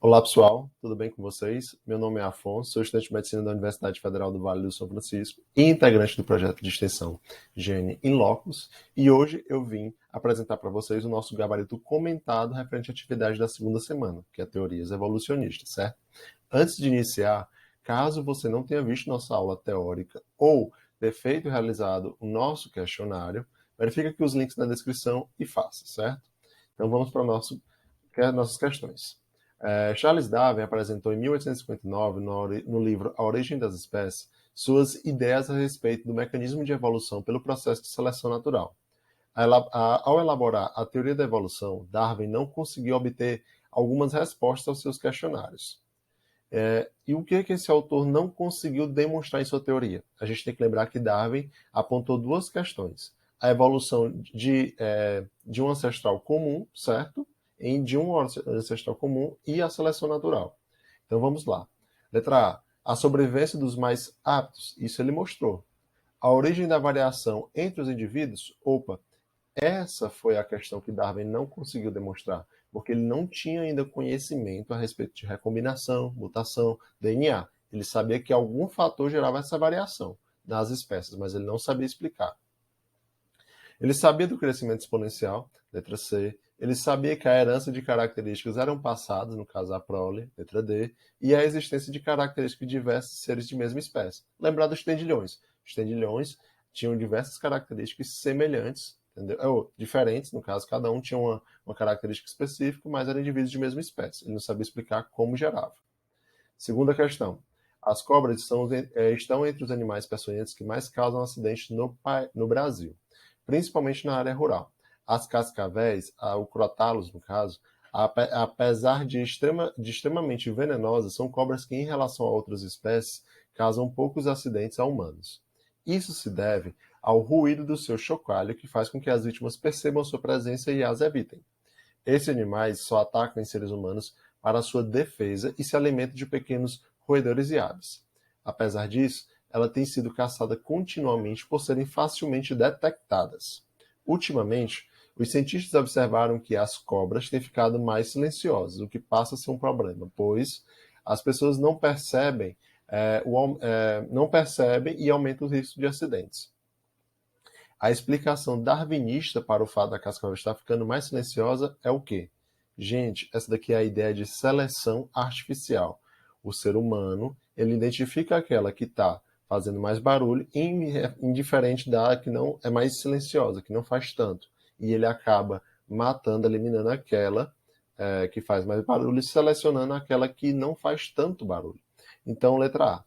Olá pessoal, tudo bem com vocês? Meu nome é Afonso, sou estudante de medicina da Universidade Federal do Vale do São Francisco e integrante do projeto de extensão Gene in Locus, e hoje eu vim apresentar para vocês o nosso gabarito comentado referente à atividade da segunda semana, que é Teorias Evolucionistas, certo? Antes de iniciar, caso você não tenha visto nossa aula teórica ou ter feito e realizado o nosso questionário, verifica aqui os links na descrição e faça, certo? Então vamos para nossas questões. Charles Darwin apresentou em 1859, no livro A Origem das Espécies, suas ideias a respeito do mecanismo de evolução pelo processo de seleção natural. Ao elaborar a teoria da evolução, Darwin não conseguiu obter algumas respostas aos seus questionários. E o que esse autor não conseguiu demonstrar em sua teoria? A gente tem que lembrar que Darwin apontou duas questões. A evolução de um ancestral comum, certo? De um ancestral comum e a seleção natural. Então vamos lá. Letra A. A sobrevivência dos mais aptos. Isso ele mostrou. A origem da variação entre os indivíduos. Opa, essa foi a questão que Darwin não conseguiu demonstrar, porque ele não tinha ainda conhecimento a respeito de recombinação, mutação, DNA. Ele sabia que algum fator gerava essa variação nas espécies, mas ele não sabia explicar. Ele sabia do crescimento exponencial, letra C. Ele sabia que a herança de características eram passadas, no caso a prole, letra D, e a existência de características de diversos seres de mesma espécie. Lembrar dos tendilhões. Os tendilhões tinham diversas características semelhantes, entendeu? Diferentes, no caso, cada um tinha uma característica específica, mas eram indivíduos de mesma espécie. Ele não sabia explicar como gerava. Segunda questão. As cobras estão entre os animais peçonhentos que mais causam acidentes no Brasil, principalmente na área rural. As cascavéis, o crotalus no caso, apesar de extremamente venenosas, são cobras que, em relação a outras espécies, causam poucos acidentes a humanos. Isso se deve ao ruído do seu chocalho, que faz com que as vítimas percebam sua presença e as evitem. Esses animais só atacam em seres humanos para sua defesa e se alimentam de pequenos roedores e aves. Apesar disso, ela tem sido caçada continuamente por serem facilmente detectadas. Ultimamente, os cientistas observaram que as cobras têm ficado mais silenciosas, o que passa a ser um problema, pois as pessoas não percebem, não percebem e aumenta o risco de acidentes. A explicação darwinista para o fato da cascavel estar ficando mais silenciosa é o quê? Gente, essa daqui é a ideia de seleção artificial. O ser humano, ele identifica aquela que está fazendo mais barulho, indiferente da que não é mais silenciosa, que não faz tanto. E ele acaba matando, eliminando aquela que faz mais barulho e selecionando aquela que não faz tanto barulho. Então, letra A.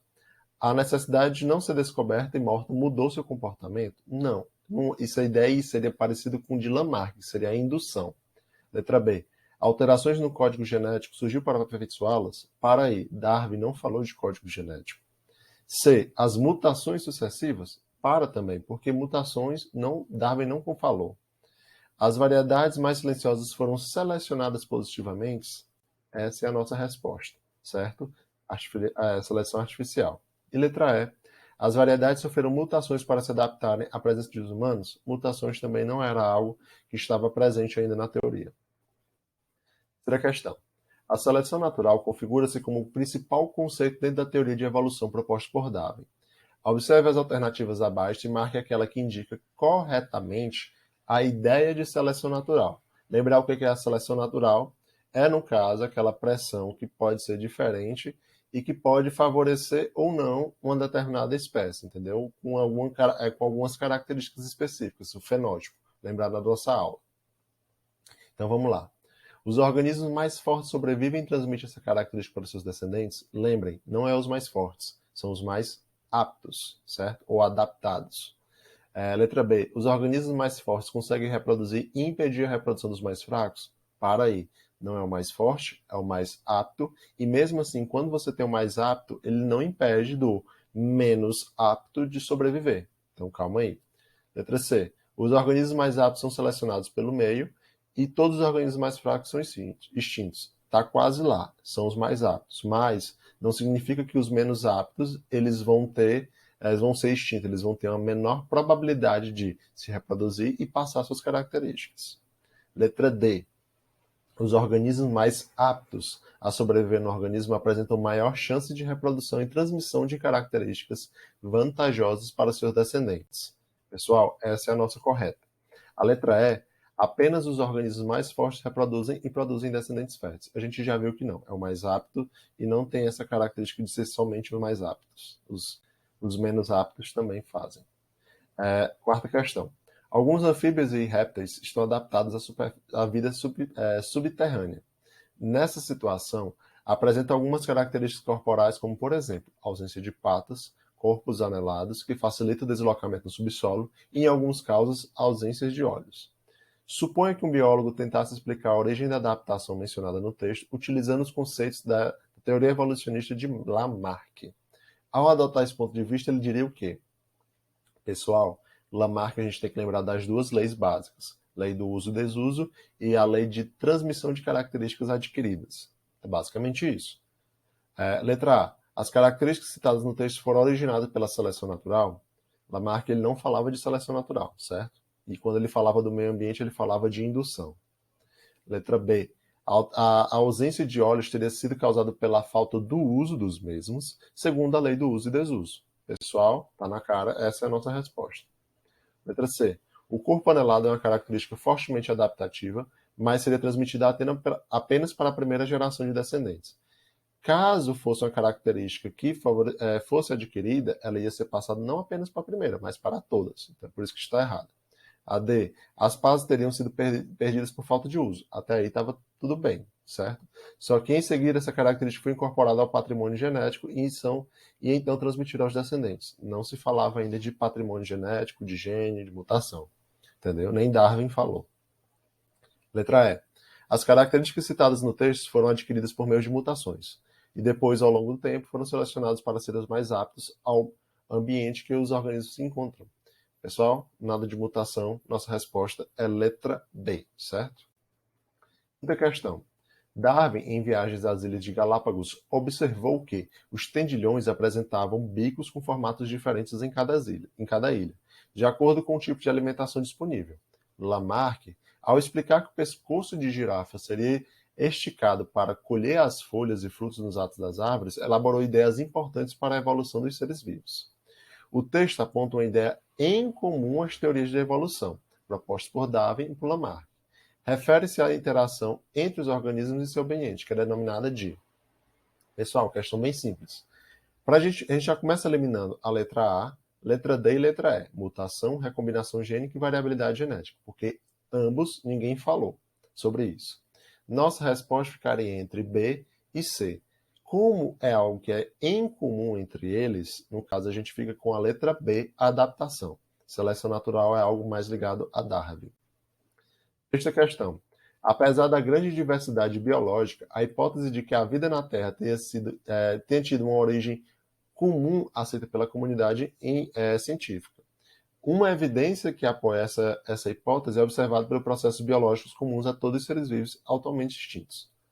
A necessidade de não ser descoberta e morta mudou seu comportamento? Não. Isso a ideia seria parecido com o de Lamarck, seria a indução. Letra B. Alterações no código genético surgiu para aperfeiçoá-las? Para aí, Darwin não falou de código genético. C. As mutações sucessivas? Para também, porque mutações Darwin não falou. As variedades mais silenciosas foram selecionadas positivamente? Essa é a nossa resposta, certo? Seleção artificial. E letra E. As variedades sofreram mutações para se adaptarem à presença de humanos? Mutações também não era algo que estava presente ainda na teoria. Terceira questão. A seleção natural configura-se como o principal conceito dentro da teoria de evolução proposta por Darwin. Observe as alternativas abaixo e marque aquela que indica corretamente a ideia de seleção natural. Lembrar o que é a seleção natural? É, no caso, aquela pressão que pode ser diferente e que pode favorecer ou não uma determinada espécie, entendeu? Com algumas características específicas, o fenótipo, lembrar da nossa aula. Então vamos lá. Os organismos mais fortes sobrevivem e transmitem essa característica para os seus descendentes? Lembrem, não é os mais fortes, são os mais aptos, certo? Ou adaptados. Letra B. Os organismos mais fortes conseguem reproduzir e impedir a reprodução dos mais fracos? Para aí. Não é o mais forte, é o mais apto. E mesmo assim, quando você tem o mais apto, ele não impede do menos apto de sobreviver. Então, calma aí. Letra C. Os organismos mais aptos são selecionados pelo meio e todos os organismos mais fracos são extintos. Está quase lá. São os mais aptos. Mas não significa que os menos aptos eles vão ser extintos, eles vão ter uma menor probabilidade de se reproduzir e passar suas características. Letra D. Os organismos mais aptos a sobreviver no organismo apresentam maior chance de reprodução e transmissão de características vantajosas para seus descendentes. Pessoal, essa é a nossa correta. A letra E, apenas os organismos mais fortes reproduzem e produzem descendentes férteis. A gente já viu que não, é o mais apto e não tem essa característica de ser somente os mais aptos. Os menos aptos também fazem. Quarta questão. Alguns anfíbios e répteis estão adaptados à vida subterrânea. Nessa situação, apresenta algumas características corporais, como, por exemplo, ausência de patas, corpos anelados, que facilita o deslocamento no subsolo, e, em alguns casos, ausência de olhos. Suponha que um biólogo tentasse explicar a origem da adaptação mencionada no texto, utilizando os conceitos da teoria evolucionista de Lamarck. Ao adotar esse ponto de vista, ele diria o quê? Pessoal, Lamarck a gente tem que lembrar das duas leis básicas, lei do uso e desuso e a lei de transmissão de características adquiridas. É basicamente isso. Letra A. As características citadas no texto foram originadas pela seleção natural. Lamarck ele não falava de seleção natural, certo? E quando ele falava do meio ambiente, ele falava de indução. Letra B. A ausência de olhos teria sido causada pela falta do uso dos mesmos, segundo a lei do uso e desuso. Pessoal, tá na cara, essa é a nossa resposta. Letra C. O corpo anelado é uma característica fortemente adaptativa, mas seria transmitida apenas para a primeira geração de descendentes. Caso fosse uma característica que fosse adquirida, ela ia ser passada não apenas para a primeira, mas para todas. Então, por isso que está errado. A D. As pás teriam sido perdidas por falta de uso. Até aí estava tudo bem, certo? Só que em seguida essa característica foi incorporada ao patrimônio genético e então transmitida aos descendentes. Não se falava ainda de patrimônio genético, de gene, de mutação. Entendeu? Nem Darwin falou. Letra E. As características citadas no texto foram adquiridas por meio de mutações. E depois, ao longo do tempo, foram selecionados para serem os mais aptos ao ambiente que os organismos se encontram. Pessoal, nada de mutação. Nossa resposta é letra B, certo? Quinta questão. Darwin, em Viagens às Ilhas de Galápagos, observou que os tendilhões apresentavam bicos com formatos diferentes em cada ilha, de acordo com o tipo de alimentação disponível. Lamarck, ao explicar que o pescoço de girafa seria esticado para colher as folhas e frutos nos atos das árvores, elaborou ideias importantes para a evolução dos seres vivos. O texto aponta uma ideia em comum às teorias de evolução, propostas por Darwin e por Lamarck. Refere-se à interação entre os organismos e seu ambiente, que é denominada de... Pessoal, questão bem simples. A gente já começa eliminando a letra A, letra D e letra E. Mutação, recombinação gênica e variabilidade genética, porque ambos ninguém falou sobre isso. Nossa resposta ficaria entre B e C. Como é algo que é em comum entre eles, no caso a gente fica com a letra B, adaptação. Seleção natural é algo mais ligado a Darwin. Sexta questão. Apesar da grande diversidade biológica, a hipótese de que a vida na Terra tenha tido uma origem comum aceita pela comunidade científica. Uma evidência que apoia essa hipótese é observada pelos processos biológicos comuns a todos os seres vivos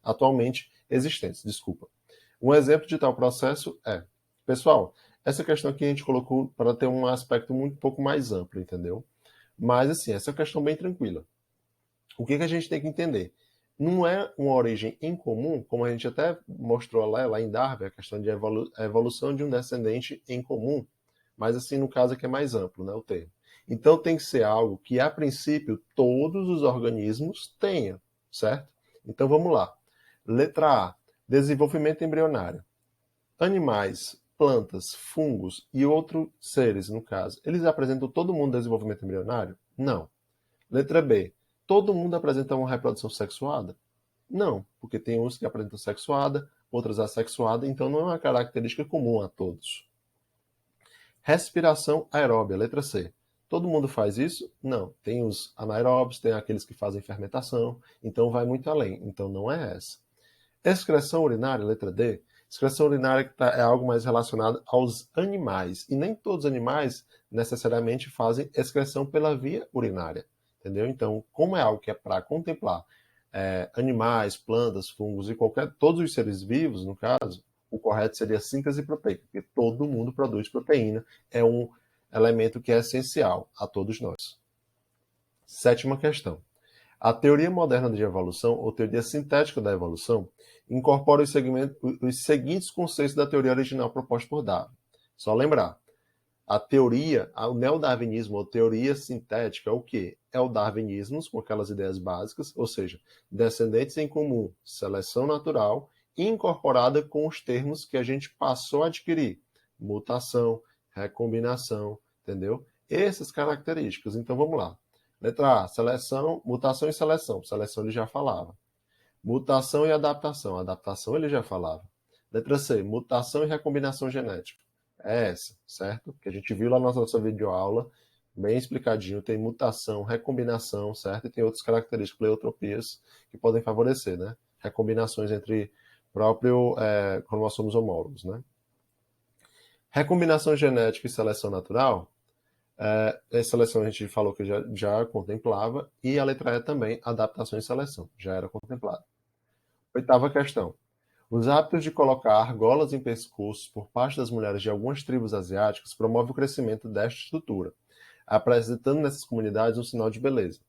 atualmente existentes. Um exemplo de tal processo é... Pessoal, essa questão aqui a gente colocou para ter um aspecto um pouco mais amplo, entendeu? Mas, assim, essa é uma questão bem tranquila. O que a gente tem que entender? Não é uma origem incomum, como a gente até mostrou lá em Darwin, a questão de evolução de um descendente em comum, mas assim, no caso aqui é mais amplo, né, o termo. Então tem que ser algo que, a princípio, todos os organismos tenham, certo? Então vamos lá. Letra A, desenvolvimento embrionário. Animais, plantas, fungos e outros seres, no caso, eles apresentam todo mundo desenvolvimento embrionário? Não. Letra B, todo mundo apresenta uma reprodução sexuada? Não, porque tem uns que apresentam sexuada, outros assexuada, então não é uma característica comum a todos. Respiração aeróbia, letra C. Todo mundo faz isso? Não. Tem os anaeróbios, tem aqueles que fazem fermentação, então vai muito além. Então não é essa. Excreção urinária, letra D. Excreção urinária é algo mais relacionado aos animais. E nem todos os animais necessariamente fazem excreção pela via urinária. Entendeu? Então, como é algo que é para contemplar animais, plantas, fungos e todos os seres vivos, no caso, o correto seria síntese proteica, porque todo mundo produz proteína, é um elemento que é essencial a todos nós. Sétima questão. A teoria moderna de evolução, ou teoria sintética da evolução, incorpora os seguintes conceitos da teoria original proposta por Darwin. Só lembrar, a teoria, o neodarwinismo, ou teoria sintética, é o quê? É o darwinismo, com aquelas ideias básicas, ou seja, descendentes em comum, seleção natural, incorporada com os termos que a gente passou a adquirir, mutação, recombinação, entendeu? Essas características. Então vamos lá. Letra A, seleção, mutação e seleção. Seleção ele já falava. Mutação e adaptação. Adaptação ele já falava. Letra C, mutação e recombinação genética. É essa, certo? Que a gente viu lá na nossa videoaula, bem explicadinho, tem mutação, recombinação, certo? E tem outras características, pleiotropias, que podem favorecer, né? Recombinações entre cromossomos homólogos, né? Recombinação genética e seleção natural, a seleção a gente falou que já contemplava, e a letra E também, adaptação e seleção, já era contemplada. Oitava questão. Os hábitos de colocar argolas em pescoços por parte das mulheres de algumas tribos asiáticas promovem o crescimento desta estrutura, apresentando nessas comunidades um sinal de beleza.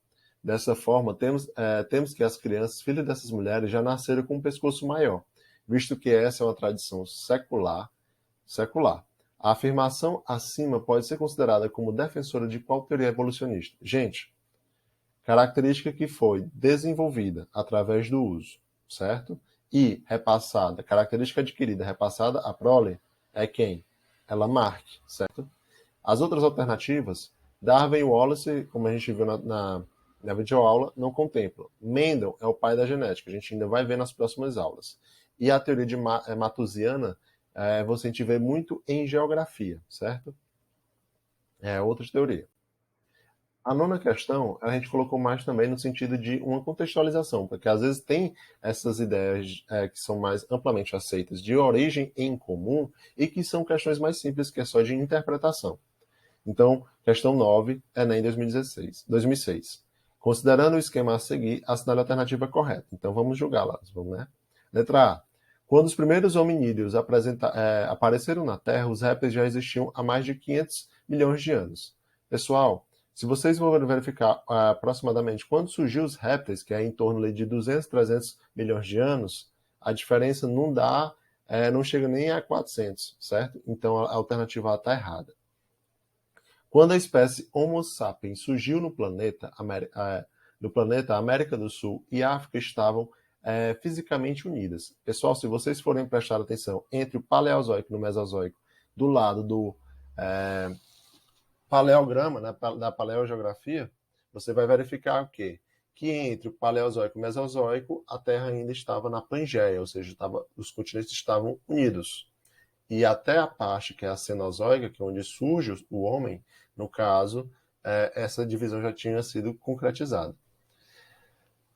Dessa forma, temos que as crianças, filhas dessas mulheres, já nasceram com um pescoço maior, visto que essa é uma tradição secular. A afirmação acima pode ser considerada como defensora de qual teoria evolucionista? Gente, característica que foi desenvolvida através do uso, certo? E repassada, característica adquirida, repassada a prole, é quem? É Lamarck, certo? As outras alternativas, Darwin e Wallace, como a gente viu na videoaula, não contemplam. Mendel é o pai da genética, a gente ainda vai ver nas próximas aulas. E a teoria de Malthusiana, você a gente vê muito em geografia, certo? É outra teoria. A nona questão, a gente colocou mais também no sentido de uma contextualização, porque às vezes tem essas ideias que são mais amplamente aceitas de origem em comum e que são questões mais simples, que é só de interpretação. Então, questão 9 é em 2006. Considerando o esquema a seguir, assinale a alternativa correta. Então, vamos julgá-las. Vamos, né? Letra A. Quando os primeiros hominídeos apareceram na Terra, os répteis já existiam há mais de 500 milhões de anos. Pessoal, se vocês vão verificar aproximadamente quando surgiu os répteis, que é em torno de 200, 300 milhões de anos, a diferença não chega nem a 400, certo? Então a alternativa A está errada. Quando a espécie Homo sapiens surgiu no planeta, a América do Sul e a África estavam fisicamente unidas. Pessoal, se vocês forem prestar atenção entre o Paleozoico e o Mesozoico, do lado do paleograma, né, da paleogeografia, você vai verificar o quê? Que entre o Paleozoico e o Mesozoico, a Terra ainda estava na Pangeia, ou seja, os continentes estavam unidos. E até a parte que é a Cenozoica, que é onde surge o homem, no caso, essa divisão já tinha sido concretizada.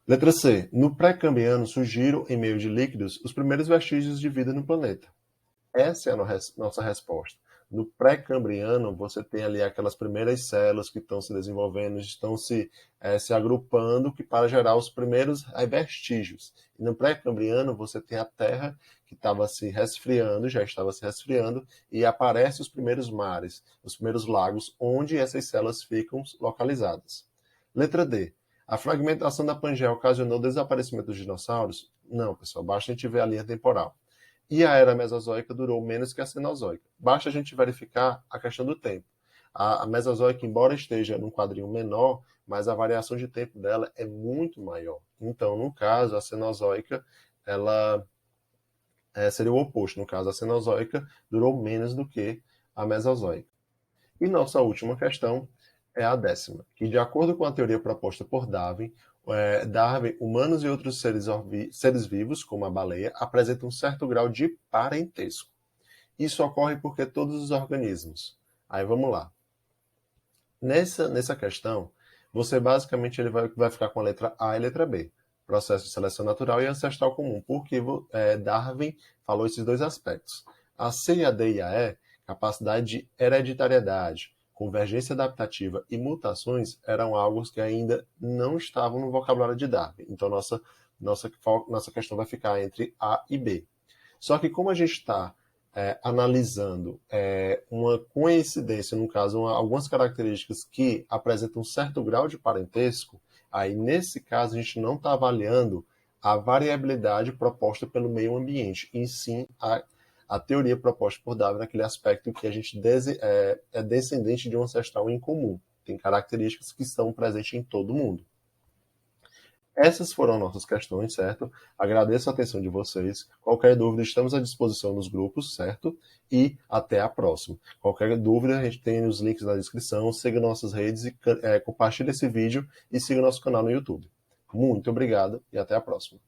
Letra C. No pré-cambriano surgiram, em meio de líquidos, os primeiros vestígios de vida no planeta. Essa é a nossa resposta. No pré-cambriano, você tem ali aquelas primeiras células que estão se desenvolvendo, estão se agrupando para gerar os primeiros vestígios. E no pré-cambriano, você tem a Terra que estava se resfriando, já estava se resfriando, e aparecem os primeiros mares, os primeiros lagos, onde essas células ficam localizadas. Letra D. A fragmentação da Pangeia ocasionou o desaparecimento dos dinossauros? Não, pessoal, basta a gente ver a linha temporal. E a era mesozoica durou menos que a cenozoica. Basta a gente verificar a questão do tempo. A mesozoica, embora esteja num quadrinho menor, mas a variação de tempo dela é muito maior. Então, no caso, a cenozoica, ela seria o oposto. No caso, a cenozoica durou menos do que a mesozoica. E nossa última questão é a 10ª, que de acordo com a teoria proposta por Darwin, humanos e outros seres vivos, como a baleia, apresentam um certo grau de parentesco. Isso ocorre porque todos os organismos. Aí vamos lá. Nessa questão, você basicamente ele vai ficar com a letra A e a letra B. Processo de seleção natural e ancestral comum, porque Darwin falou esses dois aspectos. A C e a D e a E, capacidade de hereditariedade, convergência adaptativa e mutações eram algo que ainda não estavam no vocabulário de Darwin. Então, nossa questão vai ficar entre A e B. Só que como a gente está analisando uma coincidência, no caso, algumas características que apresentam um certo grau de parentesco, Aí, nesse caso, a gente não está avaliando a variabilidade proposta pelo meio ambiente, e sim a teoria proposta por Darwin naquele aspecto que a gente é descendente de um ancestral em comum. Tem características que estão presentes em todo mundo. Essas foram nossas questões, certo? Agradeço a atenção de vocês. Qualquer dúvida, estamos à disposição nos grupos, certo? E até a próxima. Qualquer dúvida, a gente tem os links na descrição. Siga nossas redes e compartilhe esse vídeo e siga nosso canal no YouTube. Muito obrigado e até a próxima.